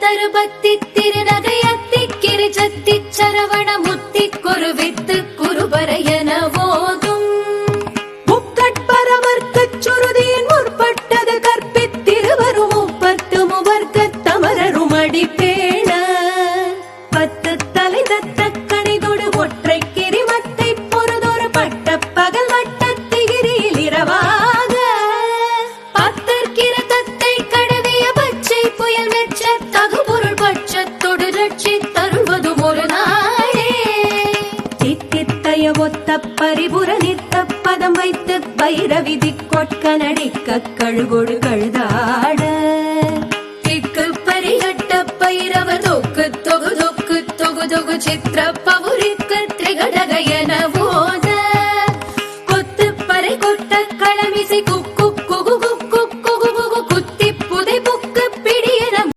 தருபத்தி திருநகையத்தி கிரிஜத்தி சரவண முத்தி குருவித்து குருபரையன போதும் முக்கட்பரவர்க்கச் சுருதியின் முற்பட்டது கற்பித்திருவரும் முப்பத்து முவர்க்கத் தமரரும் அடிப்பேண பத்து தலை தத்த கணிதொடு ஒற்றை கிரிமத்தை பொறுதொரு பட்ட பகல் வட்டத்திகிரியில் இரவாக பத்தற்கிற தத்தை கடவிய பச்சை புயல் மெச்ச தகுபொருள் பட்சத்தொடு ரட்சி தருவதும் ஒரு நாளே தித்தித்தைய ஒத்த பரிபுர நித்த பதம் வைத்து பைரவிதி கொட்க நடிக்க கழுகொடு கழுதாட திக்கு பரிகட்ட பைரவ தொக்கு தொகு தொகு தொகு தொகு சித்திர பவுரிக்கு திரிகடக என